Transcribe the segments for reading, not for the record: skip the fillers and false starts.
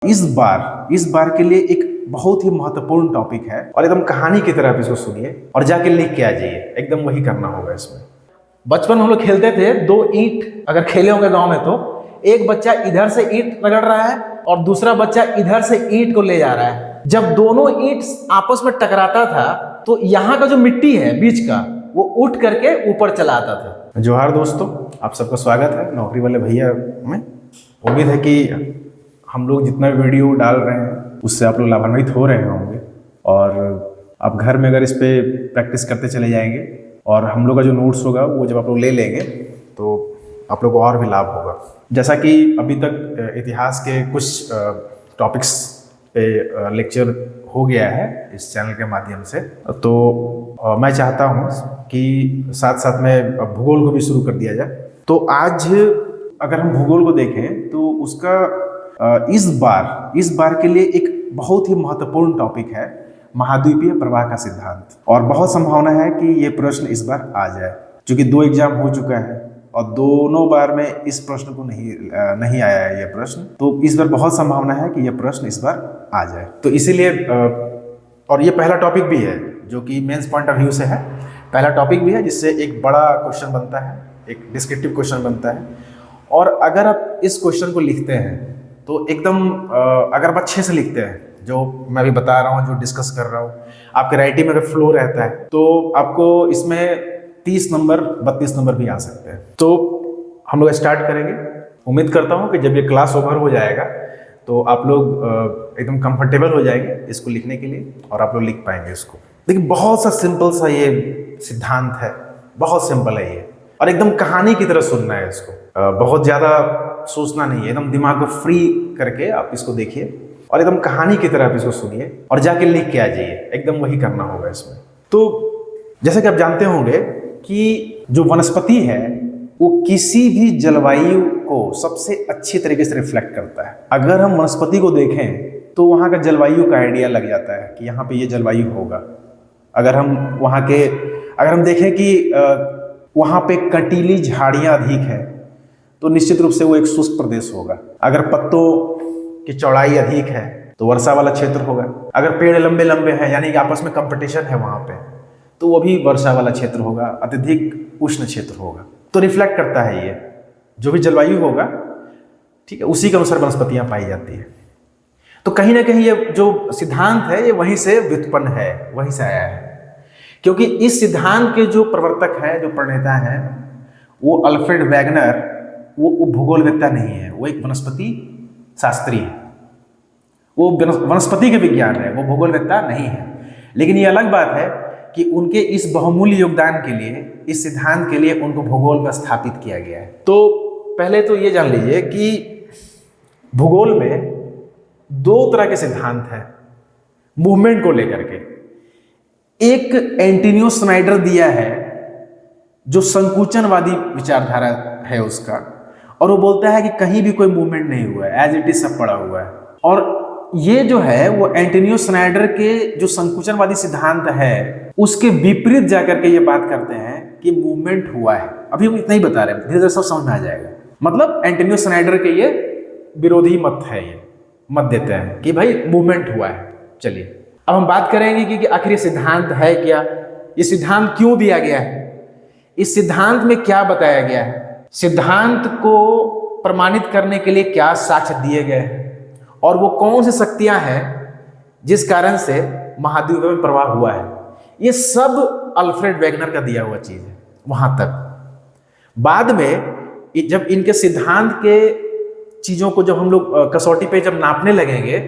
इस बार के लिए एक बहुत ही महत्वपूर्ण टॉपिक है और एकदम कहानी की तरह आप इसको सुनिए और जाके लिख के आ जाइए। एकदम वही करना होगा इसमें। बचपन में हम लोग खेलते थे, दो ईंट अगर खेले होंगे गांव में, तो एक बच्चा इधर से ईंट रगड़ रहा है और दूसरा बच्चा इधर से ईंट को ले जा रहा है। जब दोनों ईंट आपस में टकराता था तो यहाँ का जो मिट्टी है बीच का, वो उठ करके ऊपर चला आता था। जोहार दोस्तों, आप सबका स्वागत है नौकरी वाले भैया में। उम्मीद है कि हम लोग जितना वीडियो डाल रहे हैं उससे आप लोग लाभान्वित हो रहे होंगे और आप घर में अगर इस पे प्रैक्टिस करते चले जाएंगे और हम लोग का जो नोट्स होगा वो जब आप लोग ले लेंगे तो आप लोग को और भी लाभ होगा। जैसा कि अभी तक इतिहास के कुछ टॉपिक्स पे लेक्चर हो गया है इस चैनल के माध्यम से, तो मैं चाहता हूँ कि साथ साथ में भूगोल को भी शुरू कर दिया जाए। तो आज अगर हम भूगोल को देखें तो उसका इस बार के लिए एक बहुत ही महत्वपूर्ण टॉपिक है महाद्वीपीय प्रवाह का सिद्धांत। और बहुत संभावना है कि ये प्रश्न इस बार आ जाए, क्योंकि 2 एग्जाम हो चुका है और दोनों बार में इस प्रश्न को नहीं आया है ये प्रश्न। तो इस बार बहुत संभावना है कि ये प्रश्न इस बार आ जाए। तो इसीलिए और ये पहला टॉपिक भी है जो कि मेंस पॉइंट ऑफ व्यू से है, पहला टॉपिक भी है जिससे एक बड़ा क्वेश्चन बनता है, एक डिस्क्रिप्टिव क्वेश्चन बनता है। और अगर आप इस क्वेश्चन को लिखते हैं तो एकदम अगर आप अच्छे से लिखते हैं, जो मैं भी बता रहा हूँ, जो डिस्कस कर रहा हूँ, आपके राइटिंग में अगर फ्लो रहता है तो आपको इसमें 30 नंबर 32 नंबर भी आ सकते हैं। तो हम लोग स्टार्ट करेंगे। उम्मीद करता हूँ कि जब ये क्लास ओवर हो जाएगा तो आप लोग एकदम कंफर्टेबल हो जाएंगे इसको लिखने के लिए और आप लोग लिख पाएंगे इसको। देखिए, बहुत सा सिंपल सा ये सिद्धांत है, बहुत सिंपल है ये, और एकदम कहानी की तरह सुनना है इसको। बहुत ज़्यादा सोचना नहीं है, एकदम दिमाग को फ्री करके आप इसको देखिए और एकदम कहानी की तरह आप इसको सुनिए और जाके लिख के आ जाइए। एकदम वही करना होगा इसमें। तो जैसा कि आप जानते होंगे कि जो वनस्पति है वो किसी भी जलवायु को सबसे अच्छी तरीके से रिफ्लेक्ट करता है। अगर हम वनस्पति को देखें तो वहाँ का जलवायु का आइडिया लग जाता है कि यहाँ पे ये जलवायु होगा। अगर हम देखें कि वहाँ पे कंटीली झाड़ियाँ अधिक है तो निश्चित रूप से वो एक शुष्क प्रदेश होगा। अगर पत्तों की चौड़ाई अधिक है तो वर्षा वाला क्षेत्र होगा। अगर पेड़ लंबे लंबे हैं, यानी कि आपस में कंपटीशन है वहाँ पे, तो वो भी वर्षा वाला क्षेत्र होगा, अत्यधिक उष्ण क्षेत्र होगा। तो रिफ्लेक्ट करता है ये जो भी जलवायु होगा, ठीक है, उसी के अनुसार वनस्पतियाँ पाई जाती है। तो कहीं ना कहीं ये जो सिद्धांत है ये वहीं से व्युत्पन्न है, वहीं से आया है। क्योंकि इस सिद्धांत के जो प्रवर्तक है, जो प्रणेता है, वो अल्फ्रेड वैगनर, वो भूगोलवेत्ता नहीं है, वो एक वनस्पति शास्त्री है। वो वनस्पति के विज्ञान है, वो भूगोलवेत्ता नहीं है। लेकिन ये अलग बात है कि उनके इस बहुमूल्य योगदान के लिए, इस सिद्धांत के लिए उनको भूगोल में स्थापित किया गया है। तो पहले तो ये जान लीजिए कि भूगोल में 2 तरह के सिद्धांत हैं मूवमेंट को लेकर के। एक एंटोनियो स्नाइडर दिया है जो संकुचनवादी विचारधारा है उसका, और वो बोलता है कि कहीं भी कोई मूवमेंट नहीं हुआ है, एज इट इज सब पड़ा हुआ है। और ये जो है वो एंटोनियो स्नाइडर के जो संकुचनवादी सिद्धांत है उसके विपरीत जाकर के ये बात करते हैं कि मूवमेंट हुआ है। अभी हम इतना ही बता रहे हैं, धीरे धीरे सब समझ में आ जाएगा। मतलब एंटोनियो स्नाइडर के ये विरोधी मत है, ये मत देते हैं कि भाई मूवमेंट हुआ है। चलिए अब हम बात करेंगे कि आखिर ये सिद्धांत है क्या, ये सिद्धांत क्यों दिया गया है, इस सिद्धांत में क्या बताया गया है, सिद्धांत को प्रमाणित करने के लिए क्या साक्ष्य दिए गए हैं, और वो कौन सी शक्तियां हैं जिस कारण से महाद्वीप में प्रवाह हुआ है। ये सब अल्फ्रेड वैगनर का दिया हुआ चीज है। वहां तक बाद में जब इनके सिद्धांत के चीजों को जब हम लोग कसौटी पे जब नापने लगेंगे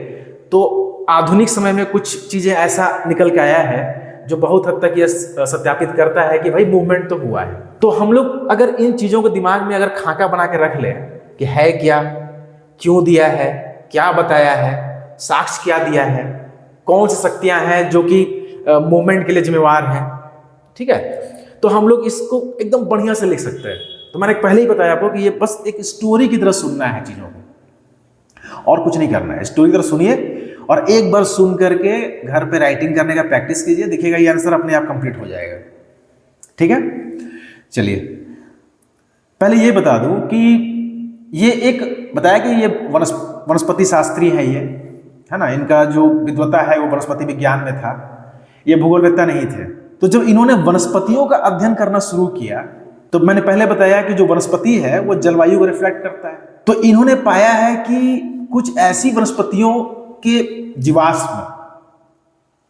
तो आधुनिक समय में कुछ चीजें ऐसा निकल के आया है जो बहुत हद तक यह सत्यापित करता है कि भाई मूवमेंट तो हुआ है। तो हम लोग अगर इन चीजों को दिमाग में अगर खाका बना के रख लें कि है क्या, क्यों दिया है, क्या बताया है, साक्ष्य क्या दिया है, कौन सी शक्तियां हैं जो कि मूवमेंट के लिए जिम्मेवार हैं, ठीक है, तो हम लोग इसको एकदम बढ़िया से लिख सकते हैं। तो मैंने पहले ही बताया आपको कि ये बस एक स्टोरी की तरह सुनना है चीजों को, और कुछ नहीं करना है। स्टोरी की तरह सुनिए और एक बार सुन करके घर पे राइटिंग करने का प्रैक्टिस कीजिए, दिखेगा ये आंसर अपने आप कंप्लीट हो जाएगा। ठीक है, चलिए पहले ये बता दूं कि ये एक बताया कि ये वनस्पति शास्त्री है ये, है ना, इनका जो विद्वता है वो वनस्पति विज्ञान में था, ये भूगोलवेत्ता नहीं थे। तो जब इन्होंने वनस्पतियों का अध्ययन करना शुरू किया, तो मैंने पहले बताया कि जो वनस्पति है वो जलवायु को रिफ्लेक्ट करता है। तो इन्होंने पाया है कि कुछ ऐसी वनस्पतियों के जीवाश्म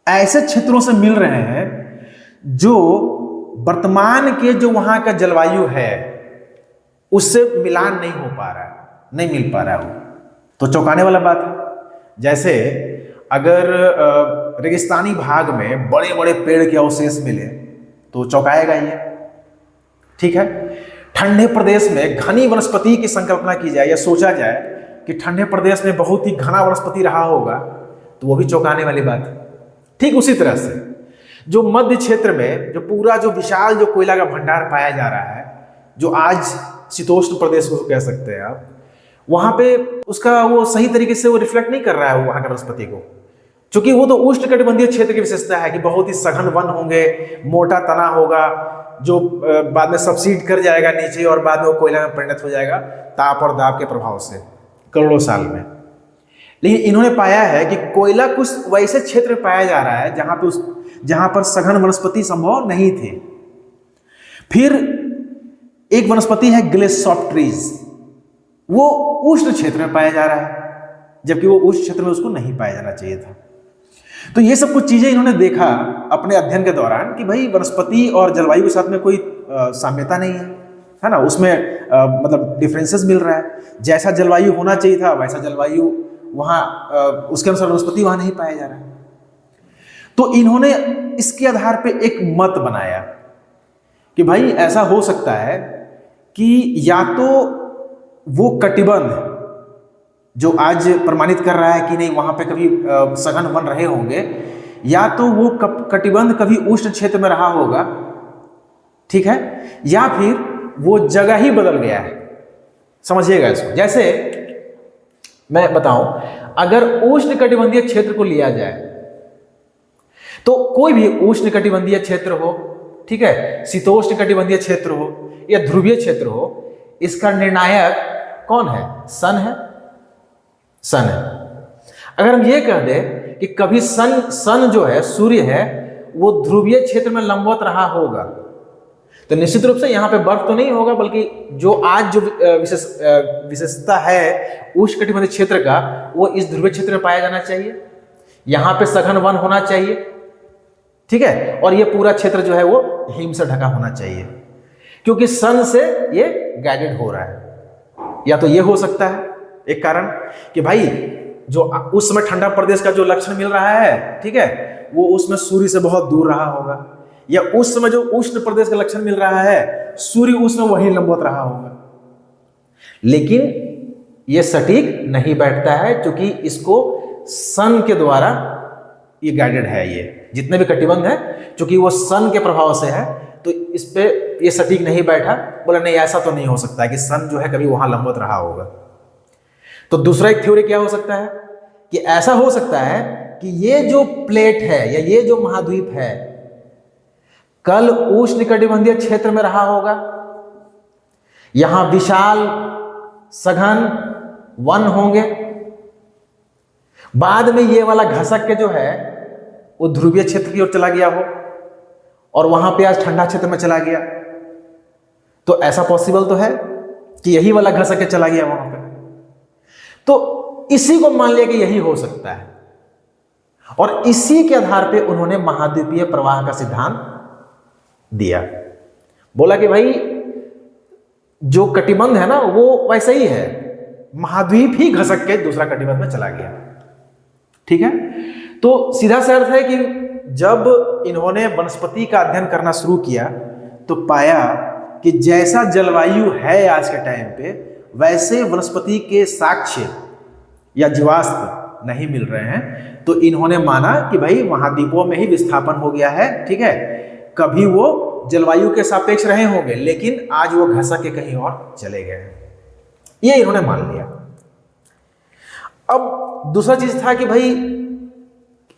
ऐसे क्षेत्रों से मिल रहे हैं जो वर्तमान के जो वहां का जलवायु है उससे मिलान नहीं हो पा रहा है, नहीं मिल पा रहा है वो। तो चौंकाने वाला बात है। जैसे अगर रेगिस्तानी भाग में बड़े बड़े पेड़ के अवशेष मिले तो चौंकाएगा ये, ठीक है। ठंडे प्रदेश में घनी वनस्पति की संकल्पना की जाए या सोचा जाए कि ठंडे प्रदेश में बहुत ही घना वनस्पति रहा होगा तो वो भी चौंकाने वाली बात है। ठीक उसी तरह से जो मध्य क्षेत्र में जो पूरा जो विशाल जो कोयला का भंडार पाया जा रहा है, जो आज शीतोष्ण प्रदेश को कह सकते हैं आप, वहां पे उसका वो सही तरीके से वो रिफ्लेक्ट नहीं कर रहा है वहां के वनस्पति को, क्योंकि वो तो उष्णकटिबंधीय क्षेत्र की विशेषता है कि बहुत ही सघन वन होंगे, मोटा तना होगा जो बाद में सबसीड कर जाएगा नीचे और बाद में वो कोयला में परिणत हो जाएगा ताप और दाब के प्रभाव से करोड़ों साल में। लेकिन इन्होंने पाया है कि कोयला कुछ वैसे क्षेत्र में पाया जा रहा है जहां पर सघन वनस्पति संभव नहीं थे। फिर एक वनस्पति है ग्लेसोप्ट्रीज, वो उष्ण क्षेत्र में पाया जा रहा है जबकि वो उष्ण क्षेत्र में उसको नहीं पाया जाना चाहिए था। तो ये सब कुछ चीजें इन्होंने देखा अपने अध्ययन के दौरान कि भाई वनस्पति और जलवायु के साथ में कोई साम्यता नहीं है ना, उसमें मतलब डिफरेंसेस मिल रहा है। जैसा जलवायु होना चाहिए था वैसा जलवायु वहाँ उसके अनुसार वनस्पति वहाँ नहीं पाया जा रहा है। तो इन्होंने इसके आधार पे एक मत बनाया कि भाई ऐसा हो सकता है कि या तो वो कटिबंध जो आज प्रमाणित कर रहा है कि नहीं वहां पे कभी सघन वन रहे होंगे, या तो वो कटिबंध कभी उष्ण क्षेत्र में रहा होगा, ठीक है, या फिर वो जगह ही बदल गया है। समझिएगा इसको। जैसे मैं बताऊं, अगर उष्ण कटिबंधीय क्षेत्र को लिया जाए तो कोई भी उष्ण कटिबंधीय क्षेत्र हो, ठीक है, शीतोष्ण कटिबंधीय क्षेत्र हो या ध्रुवीय क्षेत्र हो, इसका निर्णायक कौन है? सन है। सन है। अगर हम ये कह दें कि कभी सन जो है, सूर्य है, वो ध्रुवीय क्षेत्र में लंबवत रहा होगा तो निश्चित रूप से यहाँ पे बर्फ तो नहीं होगा, बल्कि जो आज जो विशेषता है उष्णकटिबंधीय क्षेत्र का वो इस ध्रुवीय क्षेत्र में पाया जाना चाहिए। यहाँ पे सघन वन होना चाहिए, ठीक है, और ये पूरा क्षेत्र जो है वो हिम से ढका होना चाहिए, क्योंकि सन से ये गाइडेड हो रहा है। या तो ये हो सकता है एक कारण कि भाई जो उस समय ठंडा प्रदेश का जो लक्षण मिल रहा है, ठीक है, वो उसमें सूर्य से बहुत दूर रहा होगा, या उस समय जो उष्ण प्रदेश का लक्षण मिल रहा है सूर्य उसमें वही लंबवत रहा होगा। लेकिन ये सटीक नहीं बैठता है क्योंकि इसको सन के द्वारा ये गाइडेड है। ये जितने भी कटिबंध है क्योंकि वो सन के प्रभाव से है तो इस पे ये सटीक नहीं बैठा। बोला नहीं, ऐसा तो नहीं हो सकता है कि सन जो है कभी वहां लंबवत रहा होगा। तो दूसरा एक थ्योरी क्या हो सकता है कि ऐसा हो सकता है कि ये जो प्लेट है या ये जो महाद्वीप है कल उष्णकटिबंधीय क्षेत्र में रहा होगा, यहां विशाल सघन वन होंगे, बाद में ये वाला घसक के जो है वो ध्रुवीय क्षेत्र की ओर चला गया हो और वहां पे आज ठंडा क्षेत्र में चला गया। तो ऐसा पॉसिबल तो है कि यही वाला घसक के चला गया वहां पे। तो इसी को मान लिया कि यही हो सकता है और इसी के आधार पे उन्होंने महाद्वीपीय प्रवाह का सिद्धांत दिया। बोला कि भाई जो कटिबंध है ना वो वैसे ही है, महाद्वीप ही घसक के दूसरा कटिबंध में चला गया, ठीक है। तो सीधा सा अर्थ है कि जब इन्होंने वनस्पति का अध्ययन करना शुरू किया तो पाया कि जैसा जलवायु है आज के टाइम पे वैसे वनस्पति के साक्ष्य या जीवाश्म नहीं मिल रहे हैं। तो इन्होंने माना कि भाई महाद्वीपों में ही विस्थापन हो गया है, ठीक है, कभी वो जलवायु के सापेक्ष रहे होंगे लेकिन आज वो घसक के कहीं और चले गए, ये इन्होंने मान लिया। अब दूसरा चीज था कि भाई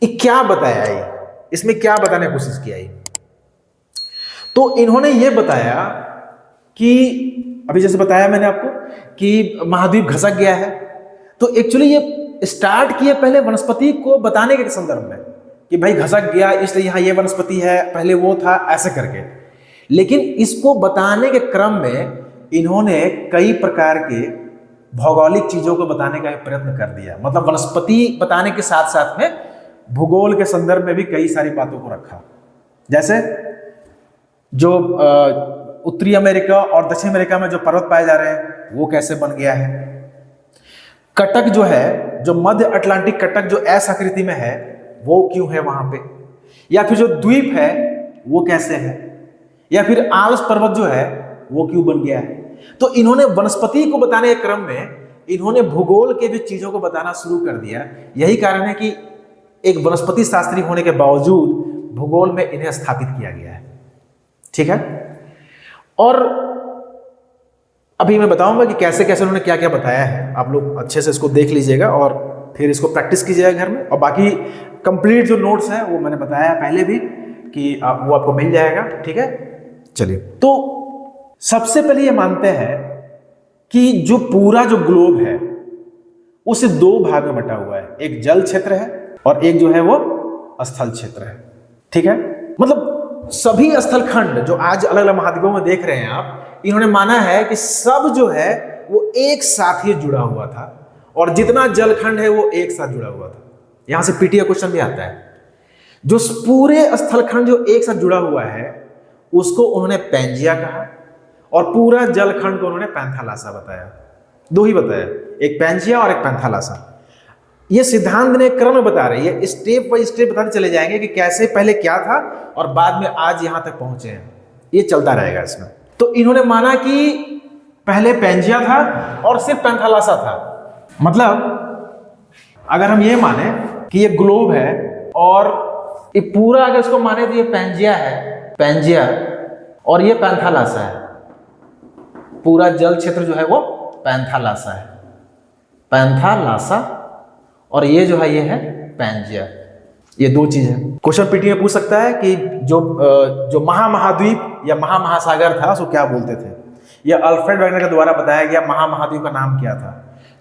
ये क्या बताया, ये इसमें क्या बताने की कोशिश किया। तो इन्होंने ये बताया कि अभी जैसे बताया मैंने आपको कि महाद्वीप घसक गया है तो एक्चुअली ये स्टार्ट किए पहले वनस्पति को बताने के संदर्भ में कि भाई घसक गया इसलिए यहाँ ये वनस्पति है, पहले वो था, ऐसे करके। लेकिन इसको बताने के क्रम में इन्होंने कई प्रकार के भौगोलिक चीजों को बताने का प्रयत्न कर दिया। मतलब वनस्पति बताने के साथ साथ में भूगोल के संदर्भ में भी कई सारी बातों को रखा। जैसे जो उत्तरी अमेरिका और दक्षिण अमेरिका में जो पर्वत पाए जा रहे हैं वो कैसे बन गया है, कटक जो है, जो मध्य अटलांटिक कटक जो एस आकृति में है वो क्यों है वहां पे, या फिर जो द्वीप है वो कैसे है, या फिर आल्प्स पर्वत जो है वो क्यों बन गया है। तो इन्होंने वनस्पति को बताने के क्रम में इन्होंने भूगोल के भी चीजों को बताना शुरू कर दिया। यही कारण है कि एक वनस्पति शास्त्री होने के बावजूद भूगोल में इन्हें स्थापित किया गया है। ठीक है, और अभी मैं बताऊंगा कि कैसे कैसे उन्होंने क्या क्या बताया है। आप लोग अच्छे से इसको देख लीजिएगा और फिर इसको प्रैक्टिस कीजिएगा घर में। और बाकी कंप्लीट जो नोट्स है वो मैंने बताया पहले भी कि वो आपको मिल जाएगा। ठीक है, चलिए। तो सबसे पहले ये मानते हैं कि जो पूरा जो ग्लोब है उसे दो भाग में बटा हुआ है, एक जल क्षेत्र है और एक जो है वो स्थल क्षेत्र है। ठीक है, मतलब सभी स्थल खंड जो आज अलग अलग महाद्वीपों में देख रहे हैं आप, इन्होंने माना है कि सब जो है वो एक साथ ही जुड़ा हुआ था और जितना जलखंड है वो एक साथ जुड़ा हुआ था। यहां से पीटीए क्वेश्चन भी आता है। जो पूरे स्थलखंड जो एक साथ जुड़ा हुआ है उसको उन्होंने पैंजिया कहा और पूरा जलखंड को उन्होंने पैंथालासा बताया। दो ही बताया, एक पैंजिया और एक पैंथालासा। ये सिद्धांत ने क्रम बता रही है, स्टेप बाय स्टेप बताते चले जाएंगे कि कैसे पहले क्या था और बाद में आज यहां तक पहुंचे हैं। ये चलता रहेगा इसमें। तो इन्होंने माना कि पहले पैंजिया था और सिर्फ पैंथालासा था। मतलब अगर हम ये माने कि ये ग्लोब है और ये पूरा अगर इसको माने तो ये पैंजिया है, पैंजिया, और ये पैंथालासा है। पूरा जल क्षेत्र जो है वो पैंथालासा है, पैंथालासा, और ये जो है ये है पैंजिया। ये दो चीज है। क्वेश्चन पीटी में पूछ सकता है कि जो महामहाद्वीप या महामहासागर था उसको क्या बोलते थे, या अल्फ्रेड वैगनर के द्वारा बताया गया महामहाद्वीप का नाम क्या था।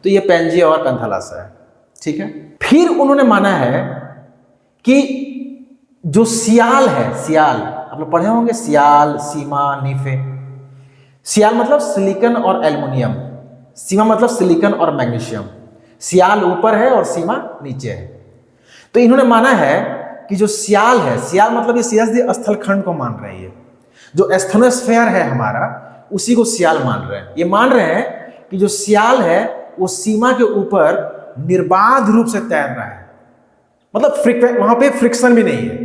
तो ये पैंजिया और पैंथालासा है। ठीक है, फिर उन्होंने माना है कि जो सियाल है, सियाल आप लोग पढ़े होंगे, सियाल, सीमा, नीफे। सियाल मतलब सिलिकॉन और एल्युमिनियम, सीमा मतलब सिलिकॉन और मैग्नीशियम। सियाल ऊपर है और सीमा नीचे है। तो इन्होंने माना है कि जो सियाल है, सियाल मतलब ये सीधे स्थलखंड को मान रही है, जो एस्थनोस्फेयर है हमारा उसी को सियाल मान रहे हैं। ये मान रहे हैं कि जो सियाल है वो सीमा के ऊपर निर्बाध रूप से तैर रहा है। मतलब वहां पे फ्रिक्शन भी नहीं है।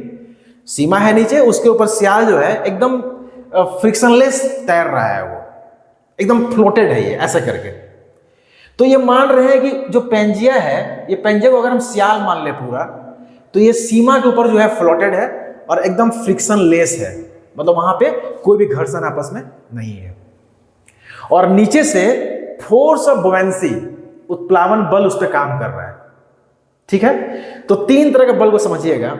सीमा है नीचे, उसके ऊपर सियाल जो है एकदम फ्रिक्शनलेस तैर रहा है, वो एकदम फ्लोटेड है ये ऐसा करके। तो ये मान रहे हैं कि जो पैंजिया है, ये पैंजिया को अगर हम सियाल मान ले पूरा, तो ये सीमा के ऊपर जो है फ्लोटेड है और एकदम फ्रिक्शनलेस है। मतलब वहां पे कोई भी घर्षण आपस में नहीं है। और नीचे से फोर्स ऑफ बुओयेंसी, उत्प्लावन बल उस पर काम कर रहा है। ठीक है, तो तीन तरह के बल को समझिएगा।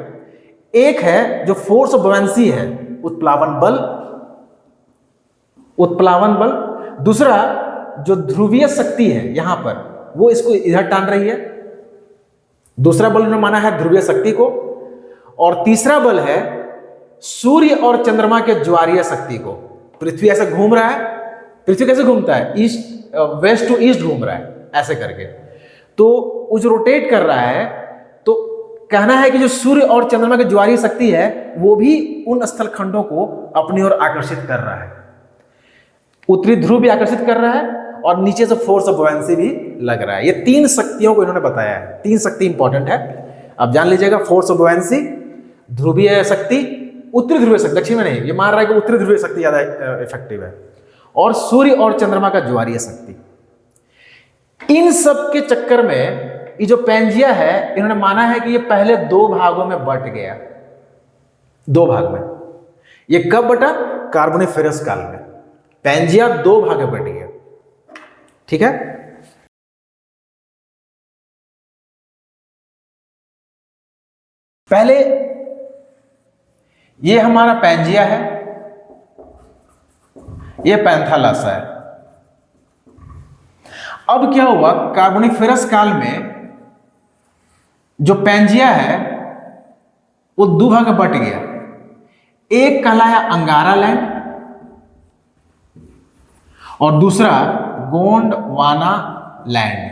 एक है जो फोर्स ऑफ बुओयेंसी है, उत्प्लावन बल, उत्प्लावन बल। दूसरा जो ध्रुवीय शक्ति है यहां पर, वो इसको इधर टान रही है। दूसरा बल उन्होंने माना है ध्रुवीय शक्ति को। और तीसरा बल है सूर्य और चंद्रमा के ज्वारीय शक्ति को। पृथ्वी ऐसे घूम रहा है, पृथ्वी कैसे घूमता है, ईस्ट वेस्ट टू ईस्ट घूम रहा है ऐसे करके। तो वो जो रोटेट कर रहा है, तो कहना है कि जो सूर्य और चंद्रमा की ज्वारीय शक्ति है वो भी उन स्थलखंडों को अपनी ओर आकर्षित कर रहा है। उत्तरी ध्रुव भी आकर्षित कर रहा है और नीचे से फोर्स ऑफ बुओयेंसी भी लग रहा है। ये तीन शक्तियों को इन्होंने बताया है। तीन शक्ति इंपॉर्टेंट है, आप जान लीजिएगा। फोर्स ऑफ बुओयेंसी, ध्रुवीय शक्ति, उत्तरी ध्रुवीय शक्ति, दक्षिण में नहीं, ये मान रहा है कि उत्तरी ध्रुवीय शक्ति ज्यादा इफेक्टिव है, और सूर्य और चंद्रमा का ज्वारीय शक्ति। इन सब के चक्कर में ये जो पैंजिया है, इन्होंने माना है कि ये पहले दो भागों में बट गया। दो भाग में। ये कब बटा? कार्बोनिफेरस काल में पैंजिया दो भाग में बट गया। ठीक है, पहले ये हमारा पैंजिया है, ये पैंथालासा है। अब क्या हुआ, कार्बोनिफेरस काल में जो पैंजिया है वो दो भाग में बट गया। एक कहलाया अंगारा लैंड और दूसरा गोंडवाना लैंड।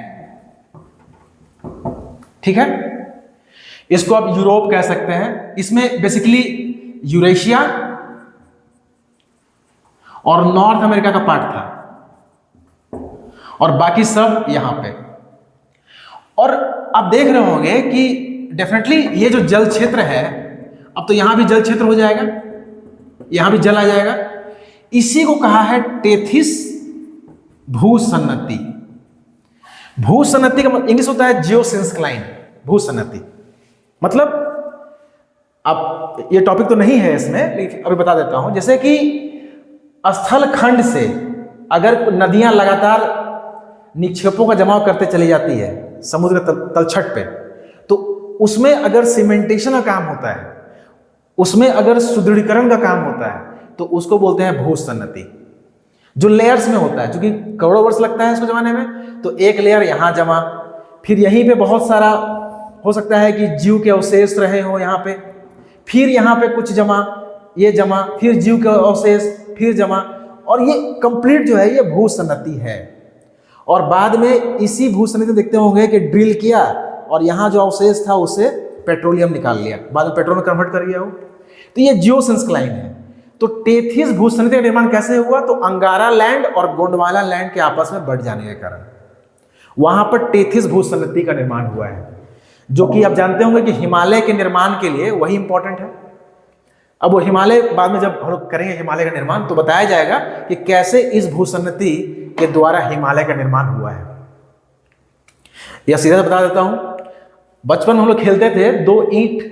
ठीक है, इसको आप यूरोप कह सकते हैं। इसमें बेसिकली यूरेशिया और नॉर्थ अमेरिका का पार्ट था और बाकी सब यहां पे। और आप देख रहे होंगे कि डेफिनेटली ये जो जल क्षेत्र है, अब तो यहां भी जल क्षेत्र हो जाएगा, यहां भी जल आ जाएगा। इसी को कहा है टेथिस भूसन्नति। भूसन्नति का इंग्लिश होता है जियोसिंक्लाइन। भूसन्नति मतलब, अब ये टॉपिक तो नहीं है इसमें, लेकिन अभी बता देता हूं। जैसे कि स्थल खंड से अगर नदियां लगातार निक्षेपों का जमाव करते चली जाती है समुद्र तलछट पे, तो उसमें अगर सीमेंटेशन का काम होता है, उसमें अगर सुदृढ़ीकरण का काम होता है, तो उसको बोलते हैं भूसन्नति। जो लेयर्स में होता है, क्योंकि करोड़ों वर्ष लगता है इसको जमाने में, तो एक लेयर यहां जमा, फिर यहीं पे बहुत सारा हो सकता है कि जीव के अवशेष रहे हो यहाँ पे, फिर यहाँ पे कुछ जमा, ये जमा, फिर जीव के अवशेष, फिर जमा, और ये कंप्लीट जो है ये भूसन्नति है। और बाद में इसी भूसन्नति देखते होंगे कि ड्रिल किया और यहाँ जो अवशेष था उससे पेट्रोलियम निकाल लिया, बाद में पेट्रोल में कन्वर्ट कर दिया हो, तो ये जियोसिंक्लाइन है। तो टेथिस भूसन्नति का निर्माण कैसे हुआ? तो अंगारा लैंड और गोंडवाना लैंड के आपस में बढ़ जाने के कारण वहां पर टेथिस भूसन्नति का निर्माण हुआ है, जो कि आप जानते होंगे कि हिमालय के निर्माण के लिए वही इंपॉर्टेंट है। अब वो हिमालय बाद में जब हम लोग करेंगे हिमालय का निर्माण, तो बताया जाएगा कि कैसे इस भूसन्नति के द्वारा हिमालय का निर्माण हुआ है। या सीधा बता देता हूं, बचपन में हम लोग खेलते थे, दो ईंट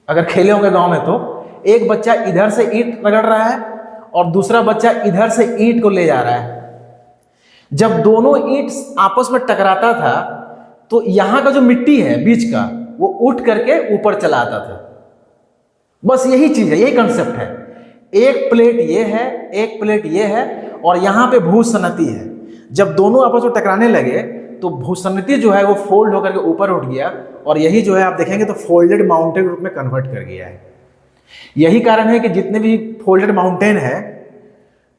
अगर खेले होंगे गांव में, तो एक बच्चा इधर से ईंट रगड़ रहा है और दूसरा बच्चा इधर से ईंट को ले जा रहा है। जब दोनों ईंट आपस में टकराता था, तो यहां का जो मिट्टी है बीच का, वो उठ करके ऊपर चला आता था। बस यही चीज है, यही कंसेप्ट है। एक प्लेट ये है, एक प्लेट ये है, और यहां पे भूसन्नति है। जब दोनों आपस में टकराने लगे, तो भूसन्नति जो है वो फोल्ड होकर के ऊपर उठ गया, और यही जो है आप देखेंगे तो फोल्डेड माउंटेन रूप में कन्वर्ट कर गया है। यही कारण है कि जितने भी फोल्डेड माउंटेन है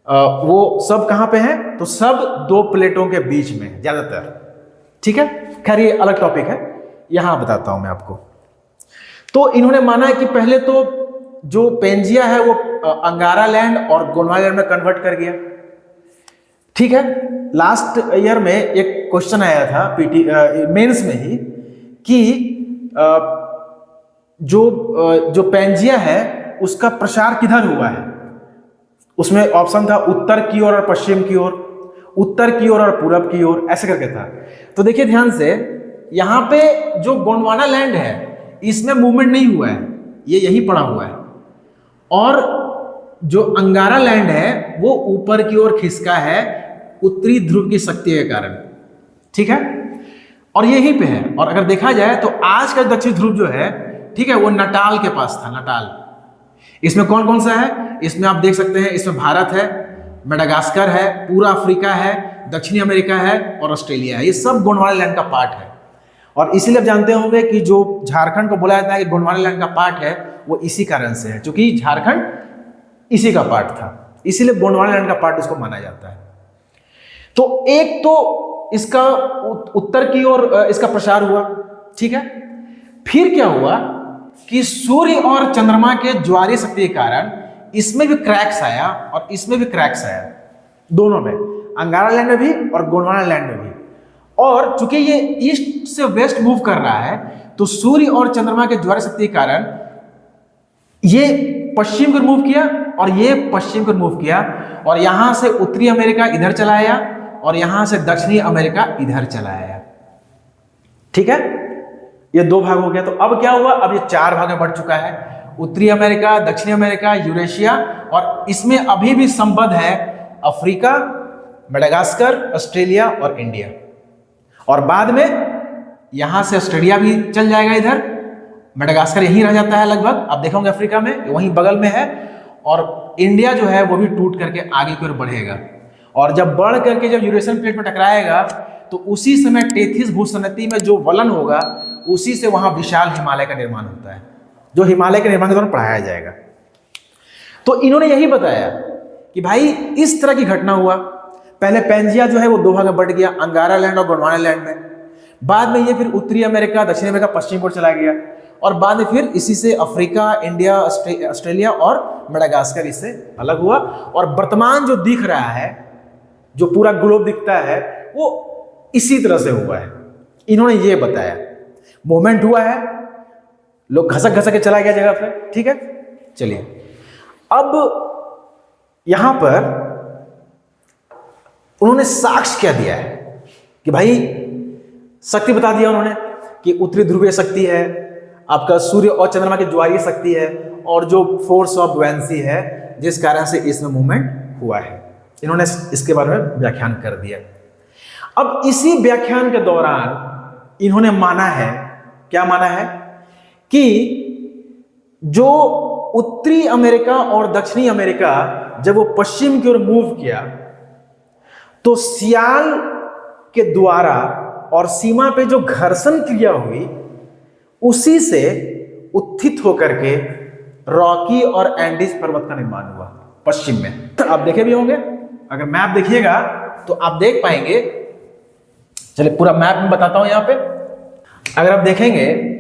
वो सब कहां पे हैं? तो सब दो प्लेटों के बीच में ज्यादातर। ठीक है, खैर ये अलग टॉपिक है, यहां बताता हूं मैं आपको। तो इन्होंने माना है कि पहले तो जो पेंजिया है वो अंगारा लैंड और गोंडवाना लैंड में कन्वर्ट कर गया। ठीक है, लास्ट ईयर में एक क्वेश्चन आया था पीटी मेंस में ही कि जो पेंजिया है उसका प्रसार किधर हुआ है। उसमें ऑप्शन था उत्तर की ओर और पश्चिम की ओर, उत्तर की ओर और पूरब की ओर, ऐसे करके था। तो देखिए ध्यान से, यहां पे जो गोंडवाना लैंड है इसमें मूवमेंट नहीं हुआ है, ये यही पड़ा हुआ है, और जो अंगारा लैंड है वो ऊपर की ओर खिसका है उत्तरी ध्रुव की शक्ति के कारण। ठीक है, और यहीं पे है। और अगर देखा जाए तो आज का दक्षिण ध्रुव जो है, ठीक है, वो नटाल के पास था, नटाल। इसमें कौन कौन सा है? इसमें आप देख सकते हैं, इसमें भारत है, मेडागास्कर है, पूरा अफ्रीका है, दक्षिणी अमेरिका है और ऑस्ट्रेलिया है। ये सब गोंडवाना लैंड का पार्ट है। और इसीलिए आप जानते होंगे कि जो झारखंड को बोला जाता है कि गोंडवाना लैंड का पार्ट है, वो इसी कारण से है, क्योंकि झारखंड इसी का पार्ट था, इसीलिए गोंडवाना लैंड का पार्ट इसको माना जाता है। तो एक तो इसका उत्तर की ओर इसका प्रसार हुआ। ठीक है, फिर क्या हुआ कि सूर्य और चंद्रमा के ज्वारीय शक्ति के कारण इसमें भी क्रैक्स आया और इसमें भी क्रैक्स आया, दोनों में, अंगारा लैंड में भी और गोंडवाना लैंड में भी। और चूंकि ये ईस्ट से वेस्ट मूव कर रहा है, तो सूर्य और चंद्रमा के ज्वारीय शक्ति के कारण ये पश्चिम को मूव किया और ये पश्चिम को मूव किया, और यहां से उत्तरी अमेरिका इधर चला आया और यहां से दक्षिणी अमेरिका इधर चला आया। ठीक है, ये दो भाग हो गया। तो अब क्या हुआ? अब ये चार भाग में बढ़ चुका है, उत्तरी अमेरिका, दक्षिणी अमेरिका, यूरेशिया, और इसमें अभी भी संबद्ध है अफ्रीका, मेडागास्कर, ऑस्ट्रेलिया और इंडिया। और बाद में यहां से ऑस्ट्रेलिया भी चल जाएगा इधर, मेडागास्कर यहीं रह जाता है लगभग, आप देखोगे अफ्रीका में वहीं बगल में है, और इंडिया जो है वो भी टूट करके आगे की ओर बढ़ेगा। और जब बढ़ करके जब यूरेशियन प्लेट में टकराएगा, तो उसी समय टेथिस भूसंनति में जो वलन होगा उसी से वहां विशाल हिमालय का निर्माण होता है, जो हिमालय के निर्माण के दौरान पढ़ाया जाएगा। तो इन्होंने यही बताया कि भाई इस तरह की घटना हुआ। पहले पेंजिया जो है वो दो भाग में बट गया, अंगारा लैंड और गोंडवाना लैंड में। बाद में ये फिर उत्तरी अमेरिका, दक्षिण अमेरिका, पश्चिम की ओर चला गया, और बाद में फिर इसी से अफ्रीका, इंडिया, ऑस्ट्रेलिया और मेडागास्कर इससे अलग हुआ। और वर्तमान जो दिख रहा है, जो पूरा ग्लोब दिखता है, वो इसी तरह से हुआ है। इन्होंने ये बताया मूवमेंट हुआ है, लोग घसक घसक के चला गया जगह पे, ठीक है। चलिए अब यहां पर उन्होंने साक्ष्य क्या दिया है कि भाई शक्ति बता दिया उन्होंने कि उत्तरी ध्रुवीय शक्ति है, आपका सूर्य और चंद्रमा की ज्वारीय शक्ति है, और जो फोर्स ऑफ बुएंसी है जिस कारण से इसमें मूवमेंट हुआ है। इन्होंने इसके बारे में व्याख्यान कर दिया। अब इसी व्याख्यान के दौरान इन्होंने माना है, क्या माना है, कि जो उत्तरी अमेरिका और दक्षिणी अमेरिका जब वो पश्चिम की ओर मूव किया तो सियाल के द्वारा और सीमा पे जो घर्षण क्रिया हुई उसी से उत्थित होकर के रॉकी और एंडीज पर्वत का निर्माण हुआ पश्चिम में। तो आप देखे भी होंगे, अगर मैप देखिएगा तो आप देख पाएंगे। चलिए पूरा मैप में बताता हूं। यहां पे अगर आप देखेंगे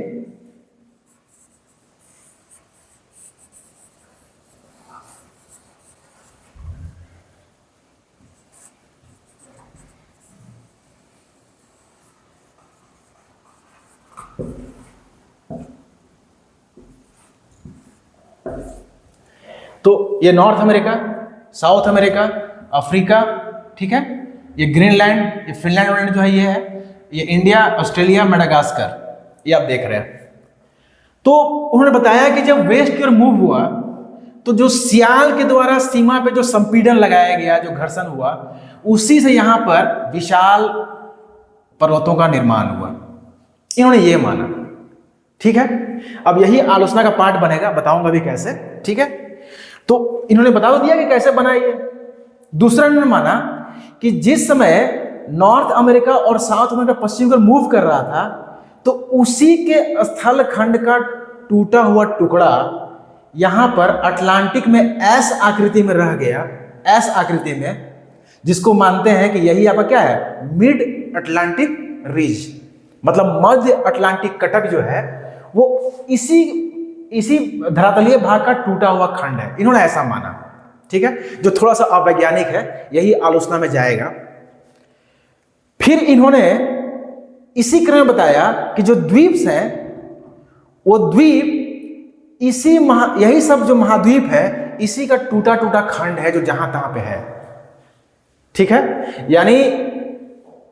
तो ये north America, south America, Africa, ठीक है, ये ग्रीनलैंड, ये फिनलैंड जो है ये है, ये इंडिया, ऑस्ट्रेलिया, मेडागास्कर, ये आप देख रहे हैं। तो उन्होंने बताया कि जब वेस्ट की ओर मूव हुआ तो जो सियाल के द्वारा सीमा पे जो संपीड़न लगाया गया, जो घर्षण हुआ, उसी से यहां पर विशाल पर्वतों का निर्माण हुआ। इन्होंने ये माना, ठीक है। अब यही आलोचना का पार्ट बनेगा, बताऊंगा भी कैसे, ठीक है। तो इन्होंने बता दिया कि कैसे बना ये। दूसरा इन्होंने माना कि जिस समय नॉर्थ अमेरिका और साउथ अमेरिका पश्चिम की ओर मूव कर रहा था तो उसी के स्थल खंड का टूटा हुआ टुकड़ा यहां पर अटलांटिक में एस आकृति में रह गया, एस आकृति में, जिसको मानते हैं कि यही आपका क्या है, मिड अटलांटिक रिज, मतलब मध्य अटलांटिक कटक जो है वो इसी धरातलीय भाग का टूटा हुआ खंड है। इन्होंने ऐसा माना, ठीक है, जो थोड़ा सा अवैज्ञानिक है, यही आलोचना में जाएगा। फिर इन्होंने इसी क्रम में बताया कि जो द्वीप हैं वो द्वीप यही सब जो महाद्वीप है इसी का टूटा टूटा खंड है जो जहां तहां पे है, ठीक है। यानी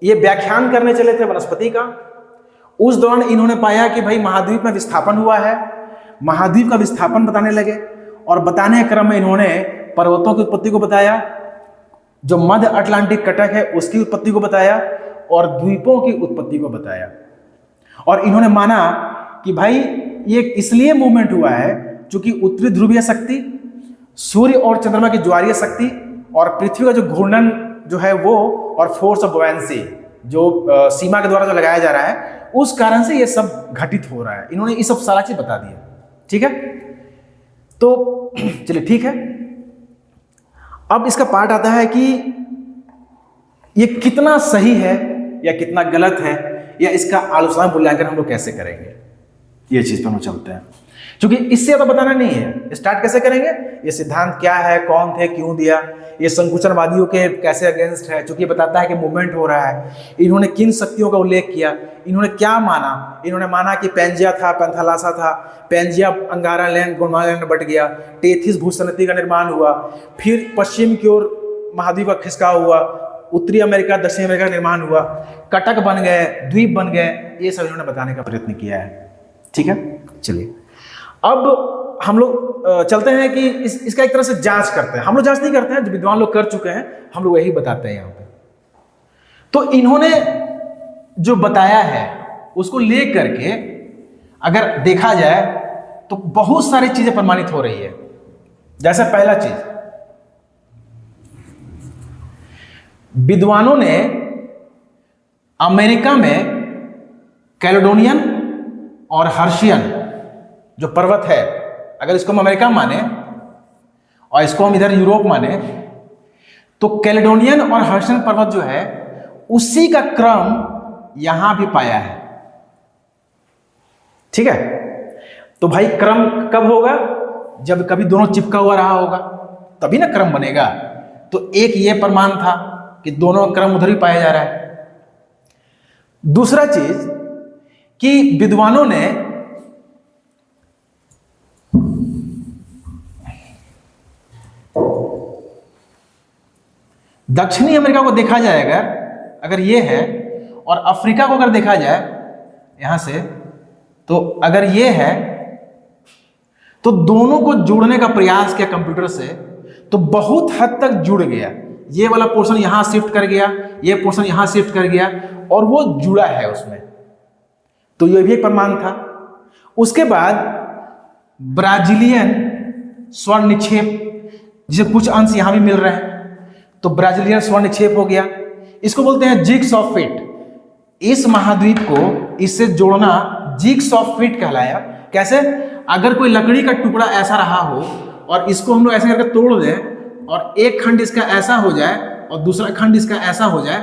ये व्याख्यान करने चले थे वनस्पति का, उस दौरान इन्होंने पाया कि भाई महाद्वीप में विस्थापन हुआ है, महाद्वीप का विस्थापन बताने लगे, और बताने के क्रम में इन्होंने पर्वतों की उत्पत्ति को बताया, जो मध्य अटलांटिक कटक है उसकी उत्पत्ति को बताया, और द्वीपों की उत्पत्ति को बताया। और इन्होंने माना कि भाई ये इसलिए मूवमेंट हुआ है क्योंकि उत्तरी ध्रुवीय शक्ति, सूर्य और चंद्रमा की ज्वारीय शक्ति, और पृथ्वी का जो घूर्णन जो है वो, और फोर्स ऑफ बुएंसी जो सीमा के द्वारा जो लगाया जा रहा है, उस कारण से ये सब घटित हो रहा है। इन्होंने ये सब सारा चीज बता दिया, ठीक है। तो चलिए ठीक है, अब इसका पार्ट आता है कि ये कितना सही है या कितना गलत है, या इसका आलोचना मूल्यांकन हम लोग कैसे करेंगे, ये चीज पर हम चलते हैं। क्योंकि इससे तो बताना नहीं है, स्टार्ट कैसे करेंगे, ये सिद्धांत क्या है, कौन थे, क्यों दिया, ये संकुचनवादियों के कैसे अगेंस्ट है, क्योंकि बताता है कि मूवमेंट हो रहा है, इन्होंने किन शक्तियों का उल्लेख किया, इन्होंने क्या माना। इन्होंने माना कि पेंजिया था, पैंथालासा था, Pangaea Angara land, Gondwana land बट गया, टेथिस भूसंनति का निर्माण हुआ, फिर पश्चिम की ओर महाद्वीप का खिसकाव हुआ, उत्तरी अमेरिका, दक्षिण अमेरिका का निर्माण हुआ, कटक बन गए, द्वीप बन गए, ये सब इन्होंने बताने का प्रयत्न किया है, ठीक है। चलिए अब हम लोग चलते हैं कि इसका एक तरह से जांच करते हैं। हम लोग जांच नहीं करते हैं, जो विद्वान लोग कर चुके हैं हम लोग यही बताते हैं यहाँ पे। तो इन्होंने जो बताया है उसको ले करके अगर देखा जाए तो बहुत सारी चीजें प्रमाणित हो रही है। जैसे पहला चीज, विद्वानों ने अमेरिका में कैलेडोनियन और हर्शियन जो पर्वत है, अगर इसको हम अमेरिका माने और इसको हम इधर यूरोप माने, तो कैलेडोनियन और हर्शियन पर्वत जो है उसी का क्रम यहां भी पाया है। ठीक है, तो भाई क्रम कब होगा? जब कभी दोनों चिपका हुआ रहा होगा तभी ना क्रम बनेगा। तो एक ये प्रमाण था कि दोनों क्रम उधर ही पाया जा रहा है। दूसरा चीज कि विद्वानों ने दक्षिणी अमेरिका को देखा जाए अगर ये है, और अफ्रीका को अगर देखा जाए यहां से, तो अगर ये है तो दोनों को जोड़ने का प्रयास किया कंप्यूटर से, तो बहुत हद तक जुड़ गया। ये वाला पोर्शन यहां शिफ्ट कर गया, ये पोर्शन यहां शिफ्ट कर गया, और वो जुड़ा है उसमें। तो ये भी एक प्रमाण था। उसके बाद ब्राजीलियन स्वर्ण निक्षेप, जिसे कुछ अंश यहां भी मिल रहे हैं, तो ब्राजीलियन स्वर्ण निक्षेप हो गया। इसको बोलते हैं जिग्स ऑफ फिट। इस महाद्वीप को इससे जोड़ना जिग्स ऑफ फिट कहलाया। कैसे? अगर कोई लकड़ी का टुकड़ा ऐसा रहा हो और इसको हम लोग ऐसे करके तोड़ दें और एक खंड इसका ऐसा हो जाए और दूसरा खंड इसका ऐसा हो जाए,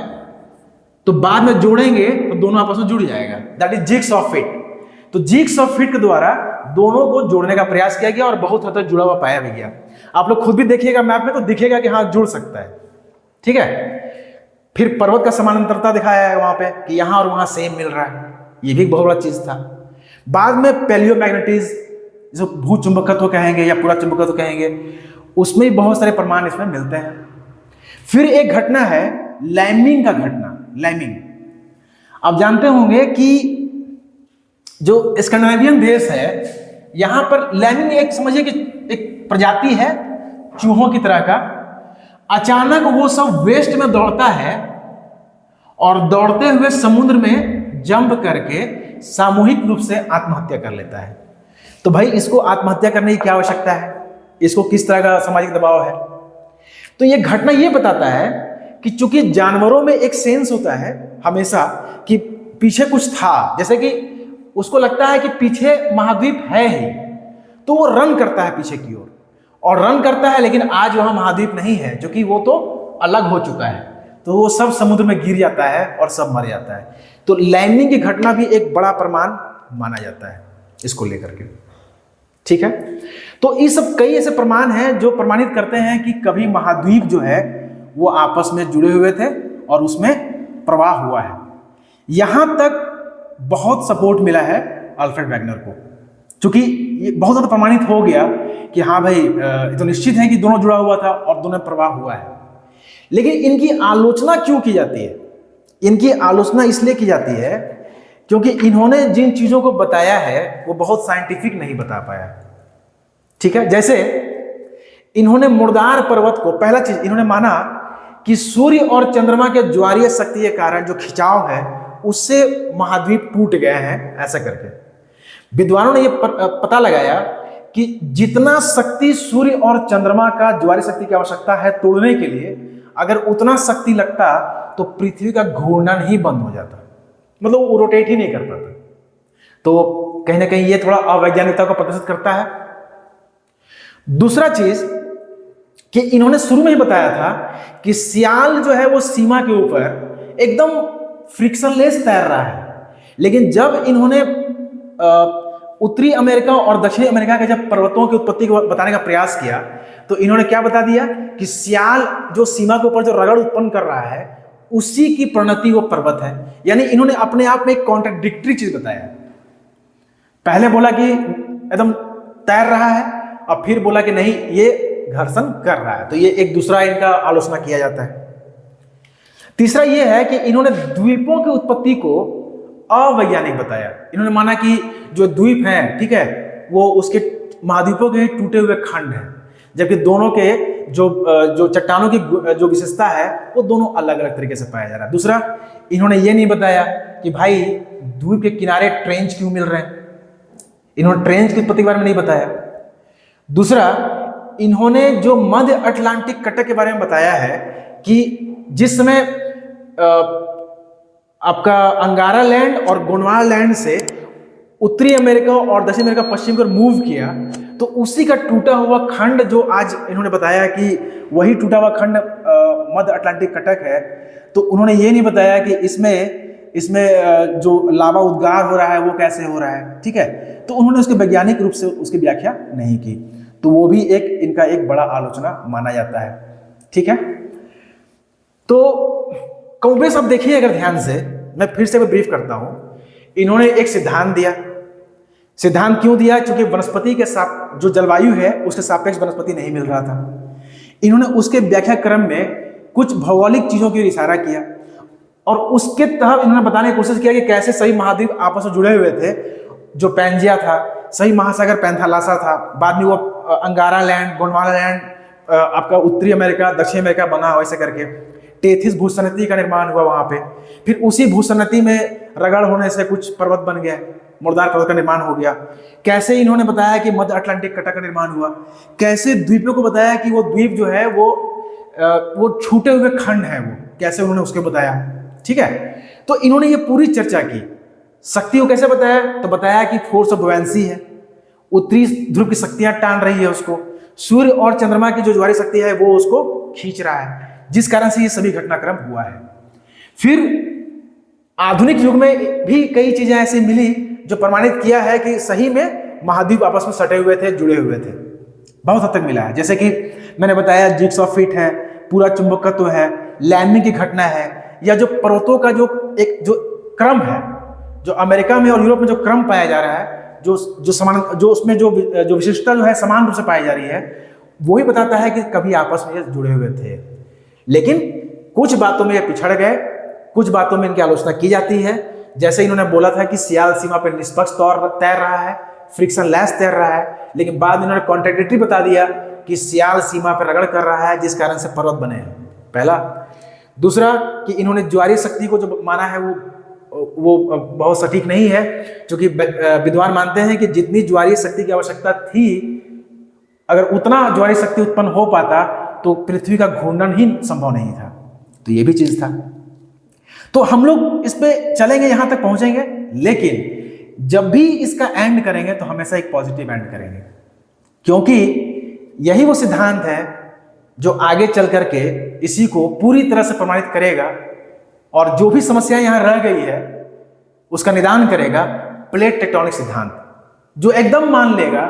तो बाद में जोड़ेंगे तो दोनों आपस में जुड़ जाएगा। That is jigs of fit. तो जिग्स ऑफ फिट के द्वारा दोनों को जोड़ने का प्रयास किया गया और बहुत हद तक जुड़ा हुआ पाया भी गया। आप लोग खुद भी देखिएगा मैप में तो दिखेगा कि हाँ जुड़ सकता है। ठीक है, फिर पर्वत का समानांतरता दिखाया है वहां पे कि यहां और वहां सेम मिल रहा है। ये भी एक बहुत बड़ा चीज था। बाद में पैलियोमैग्नेटिज्म, जो भूचुंबकत्व कहेंगे या पूरा चुंबकत्व कहेंगे, उसमें भी बहुत सारे प्रमाण इसमें मिलते हैं। फिर एक घटना है लैमिंग का घटना। लैमिंग, आप जानते होंगे कि जो स्कैंडिनेवियन देश है, यहां पर लैमिंग एक समझिए कि एक प्रजाति है चूहों की तरह का। अचानक वो सब वेस्ट में दौड़ता है और दौड़ते हुए समुद्र में जंप करके सामूहिक रूप से आत्महत्या कर लेता है। तो भाई इसको आत्महत्या करने की क्या आवश्यकता है? इसको किस तरह का सामाजिक दबाव है? तो ये घटना ये बताता है कि चूंकि जानवरों में एक सेंस होता है हमेशा कि पीछे कुछ था, जैसे कि उसको लगता है कि पीछे महाद्वीप है ही, तो वो रन करता है पीछे की ओर और रन करता है, लेकिन आज वहां महाद्वीप नहीं है, जो कि वो तो अलग हो चुका है, तो वो सब समुद्र में गिर जाता है और सब मर जाता है। तो लैंडिंग की घटना भी एक बड़ा प्रमाण माना जाता है इसको लेकर के। ठीक है, तो ये सब कई ऐसे प्रमाण हैं जो प्रमाणित करते हैं कि कभी महाद्वीप जो है वो आपस में जुड़े हुए थे और उसमें प्रवाह हुआ है। यहां तक बहुत सपोर्ट मिला है अल्फ्रेड वैगनर को, क्योंकि ये बहुत ज्यादा प्रमाणित हो गया कि हाँ भाई तो निश्चित है कि दोनों जुड़ा हुआ था और दोनों प्रवाह हुआ है। लेकिन इनकी आलोचना क्यों की जाती है? इनकी आलोचना इसलिए की जाती है क्योंकि इन्होंने जिन चीजों को बताया है वो बहुत साइंटिफिक नहीं बता पाया। ठीक है, जैसे इन्होंने मुर्दार पर्वत को, पहला चीज इन्होंने माना कि सूर्य और चंद्रमा के ज्वारीय शक्ति के कारण जो खिंचाव है उससे महाद्वीप टूट गए हैं, ऐसा करके विद्वानों ने यह पता लगाया कि जितना शक्ति सूर्य और चंद्रमा का ज्वारीय शक्ति की आवश्यकता है तोड़ने के लिए, अगर उतना शक्ति लगता तो पृथ्वी का घूर्णन ही बंद हो जाता, मतलब वो रोटेट ही नहीं कर पाता। तो कहीं ना कहीं ये थोड़ा अवैज्ञानिकता को प्रदर्शित करता है। दूसरा चीज कि इन्होंने शुरू में ही बताया था कि सियाल जो है वो सीमा के ऊपर एकदम फ्रिक्शनलेस तैर रहा है, लेकिन जब इन्होंने उत्तरी अमेरिका और दक्षिणी अमेरिका के जब पर्वतों की उत्पत्ति को बताने का प्रयास किया तो इन्होंने क्या बता दिया कि सियाल जो सीमा के ऊपर जो रगड़ उत्पन्न कर रहा है उसी की परिणति वो पर्वत है। यानी इन्होंने अपने आप में एक कॉन्ट्राडिक्टरी चीज बताया। पहले बोला कि एकदम तैर रहा है और फिर बोला कि नहीं ये घर्षण कर रहा है। तो ये एक दूसरा इनका आलोचना किया जाता है। तीसरा ये है कि इन्होंने द्वीपों की उत्पत्ति को अवैज्ञानिक बताया। इन्होंने माना कि जो द्वीप हैं, ठीक है, वो उसके महाद्वीपों के टूटे हुए खंड हैं, जबकि दोनों के जो चट्टानों की जो विशेषता है वो दोनों अलग अलग तरीके से पाया जा रहा है। दूसरा, इन्होंने ये नहीं बताया कि भाई द्वीप के किनारे ट्रेंच क्यों मिल रहे हैं, इन्होंने ट्रेंच की उत्पत्ति के बारे में नहीं बताया। दूसरा, इन्होंने जो मध्य अटलांटिक कटक के बारे में बताया है कि जिस समय आपका अंगारा लैंड और गोंडवाना लैंड से उत्तरी अमेरिका और दक्षिण अमेरिका पश्चिम की ओर मूव किया, तो उसी का टूटा हुआ खंड जो आज इन्होंने बताया कि वही टूटा हुआ खंड मध्य अटलांटिक कटक है, तो उन्होंने ये नहीं बताया कि इसमें जो लावा उद्गार हो रहा है वो कैसे हो रहा है। ठीक है, तो उन्होंने उसके वैज्ञानिक रूप से उसकी व्याख्या नहीं की, तो वो भी इनका एक बड़ा आलोचना माना जाता है। ठीक है, तो कौबेस अब देखिए अगर ध्यान से, मैं फिर से ब्रीफ करता हूं। इन्होंने एक सिद्धांत दिया। सिद्धांत क्यों दिया? क्योंकि वनस्पति के साथ जो जलवायु है उसके सापेक्ष वनस्पति नहीं मिल रहा था। इन्होंने उसके व्याख्या क्रम में कुछ भौगोलिक चीजों की ओर इशारा किया और उसके तहत इन्होंने बताने की कोशिश किया कि कैसे सही महाद्वीप आपस में जुड़े हुए थे। जो पैंजिया था, सही महासागर पैंथालासा था, बाद में वो अंगारा लैंड, गोंडवाना लैंड, आपका उत्तरी अमेरिका, दक्षिण अमेरिका बना, वैसे करके टेथिस भूसन्नति का निर्माण हुआ वहां पे। फिर उसी भूसन्नति में रगड़ होने से कुछ पर्वत बन गया, मुर्दार पर्वत का निर्माण हो गया। कैसे इन्होंने बताया कि मध्य अटलांटिक कटक का निर्माण हुआ। कैसे द्वीपों को बताया कि वो द्वीप जो है वो छूटे हुए खंड है, वो कैसे उन्होंने उसको बताया। ठीक है, तो इन्होंने ये पूरी चर्चा की। शक्ति को कैसे बताया? तो बताया कि फोर्स ऑफ बुयांसी है, उत्तरी ध्रुव की शक्तियां टान रही है उसको, सूर्य और चंद्रमा की जो ज्वारीय शक्ति है वो उसको खींच रहा है, जिस कारण से ये सभी घटनाक्रम हुआ है। फिर आधुनिक युग में भी कई चीजें ऐसी मिली जो प्रमाणित किया है कि सही में महाद्वीप आपस में सटे हुए थे, जुड़े हुए थे। बहुत हद तक मिला है, जैसे कि मैंने बताया जिग्स ऑफ फिट है, पूरा चुंबकत्व है, लैंडिंग की घटना है, या जो पर्वतों का जो क्रम है, जो अमेरिका में और यूरोप में जो क्रम पाया जा रहा है, जो उसमें जो विशिष्टता जो है समान रूप से पाई जा रही है, वही बताता है कि कभी आपस में ये जुड़े हुए थे। लेकिन कुछ बातों में ये पिछड़ गए, कुछ बातों में इनकी आलोचना की जाती है। जैसे इन्होंने बोला था कि सियाल सीमा पर निष्पक्ष तौर तैर रहा है, फ्रिक्शन लेस तैर रहा है, लेकिन बाद में इन्होंने कॉन्ट्राडिक्टरी बता दिया कि सियाल सीमा पर रगड़ कर रहा है, जिस कारण से पर्वत बने हैं, पहला। दूसरा कि इन्होंने ज्वारीय शक्ति को जो माना है वो बहुत सटीक नहीं है, क्योंकि विद्वान मानते हैं कि जितनी ज्वारीय शक्ति की आवश्यकता थी, अगर उतना ज्वारीय शक्ति उत्पन्न हो पाता तो पृथ्वी का घूर्णन ही संभव नहीं था। तो ये भी चीज था। तो हम लोग इस पे चलेंगे, यहां तक पहुंचेंगे, लेकिन जब भी इसका एंड करेंगे तो हमेशा एक पॉजिटिव एंड करेंगे, क्योंकि यही वो सिद्धांत है जो आगे चल करके इसी को पूरी तरह से प्रमाणित करेगा और जो भी समस्या यहां रह गई है उसका निदान करेगा। प्लेट टेक्टोनिक सिद्धांत, जो एकदम मान लेगा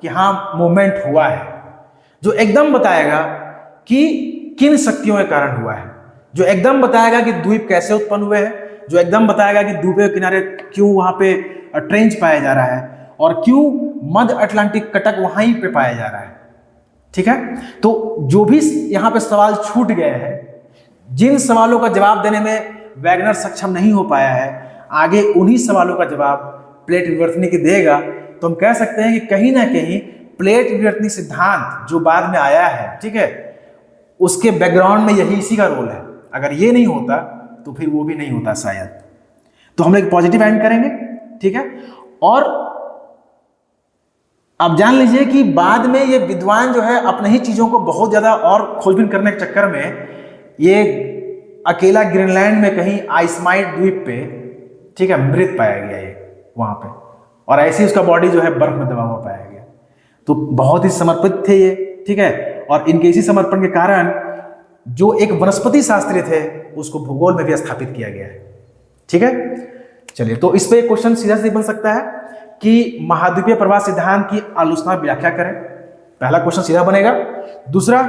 कि हाँ मूवमेंट हुआ है, जो एकदम बताएगा कि किन शक्तियों के कारण हुआ है, जो एकदम बताएगा कि द्वीप कैसे उत्पन्न हुए हैं, जो एकदम बताएगा कि द्वीप के किनारे क्यों वहां पे ट्रेंच पाया जा रहा है और क्यों मध्य अटलांटिक कटक वहीं पे पाया जा रहा है। ठीक है, तो जो भी यहां पे सवाल छूट गए हैं, जिन सवालों का जवाब देने में वैगनर सक्षम नहीं हो पाया है, आगे उन्हीं सवालों का जवाब प्लेट विवर्तनिक देगा। तो हम कह सकते हैं कि कहीं ना कहीं प्लेट विवर्तनिक सिद्धांत जो बाद में आया है, ठीक है, उसके बैकग्राउंड में यही इसी का रोल है। अगर ये नहीं होता तो फिर वो भी नहीं होता शायद। तो हम लोग पॉजिटिव एंड करेंगे। ठीक है, और आप जान लीजिए कि बाद में ये विद्वान जो है अपने ही चीजों को बहुत ज्यादा और खोजबीन करने के चक्कर में ये अकेला ग्रीनलैंड में कहीं आइसमाइट द्वीप पे, ठीक है, मृत पाया गया ये वहां पे, और ऐसे उसका बॉडी जो है बर्फ में दबा हुआ पाया गया। तो बहुत ही समर्पित थे ये, ठीक है, और इनके इसी समर्पण के कारण जो एक वनस्पति शास्त्री थे उसको भूगोल में भी स्थापित किया गया है। ठीक है, चलिए, तो इस पे एक क्वेश्चन सीधा सीधा बन सकता है कि महाद्वीपीय प्रवाह सिद्धांत की आलोचना व्याख्या करें। पहला क्वेश्चन सीधा बनेगा। दूसरा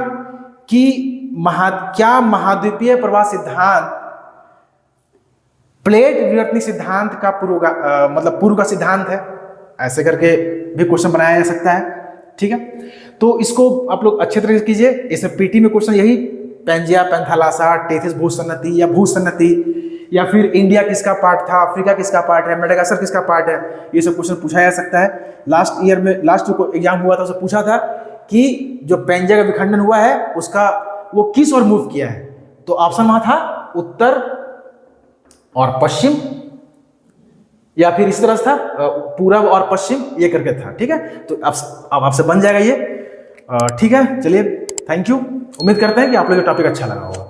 कि क्या महाद्वीपीय प्रवाह सिद्धांत प्लेट विवर्तनिक सिद्धांत का पूर्व का सिद्धांत है? ऐसे करके भी क्वेश्चन बनाया जा सकता है। ठीक है, तो इसको आप लोग अच्छे तरीके से कीजिए। इसमें पीटी में क्वेश्चन यही पैंजिया, पैंथालासा, टेथिस भूसन्नति या भूसन्नति, या फिर इंडिया किसका पार्ट था, अफ्रीका किसका पार्ट है, मेडागास्कर किसका पार्ट है, ये सब क्वेश्चन पूछा जा सकता है। लास्ट ईयर में लास्ट जो एग्जाम हुआ था उससे पूछा था कि जो पैंजिया का विखंडन हुआ है उसका वो किस ओर मूव किया है, तो ऑप्शन वहां था उत्तर और पश्चिम, या फिर इसी तरह से था पूरब और पश्चिम, ये करके था। ठीक है, तो अब आपसे बन जाएगा ये। ठीक है, चलिए, थैंक यू। उम्मीद करते हैं कि आप लोगों को टॉपिक अच्छा लगा होगा।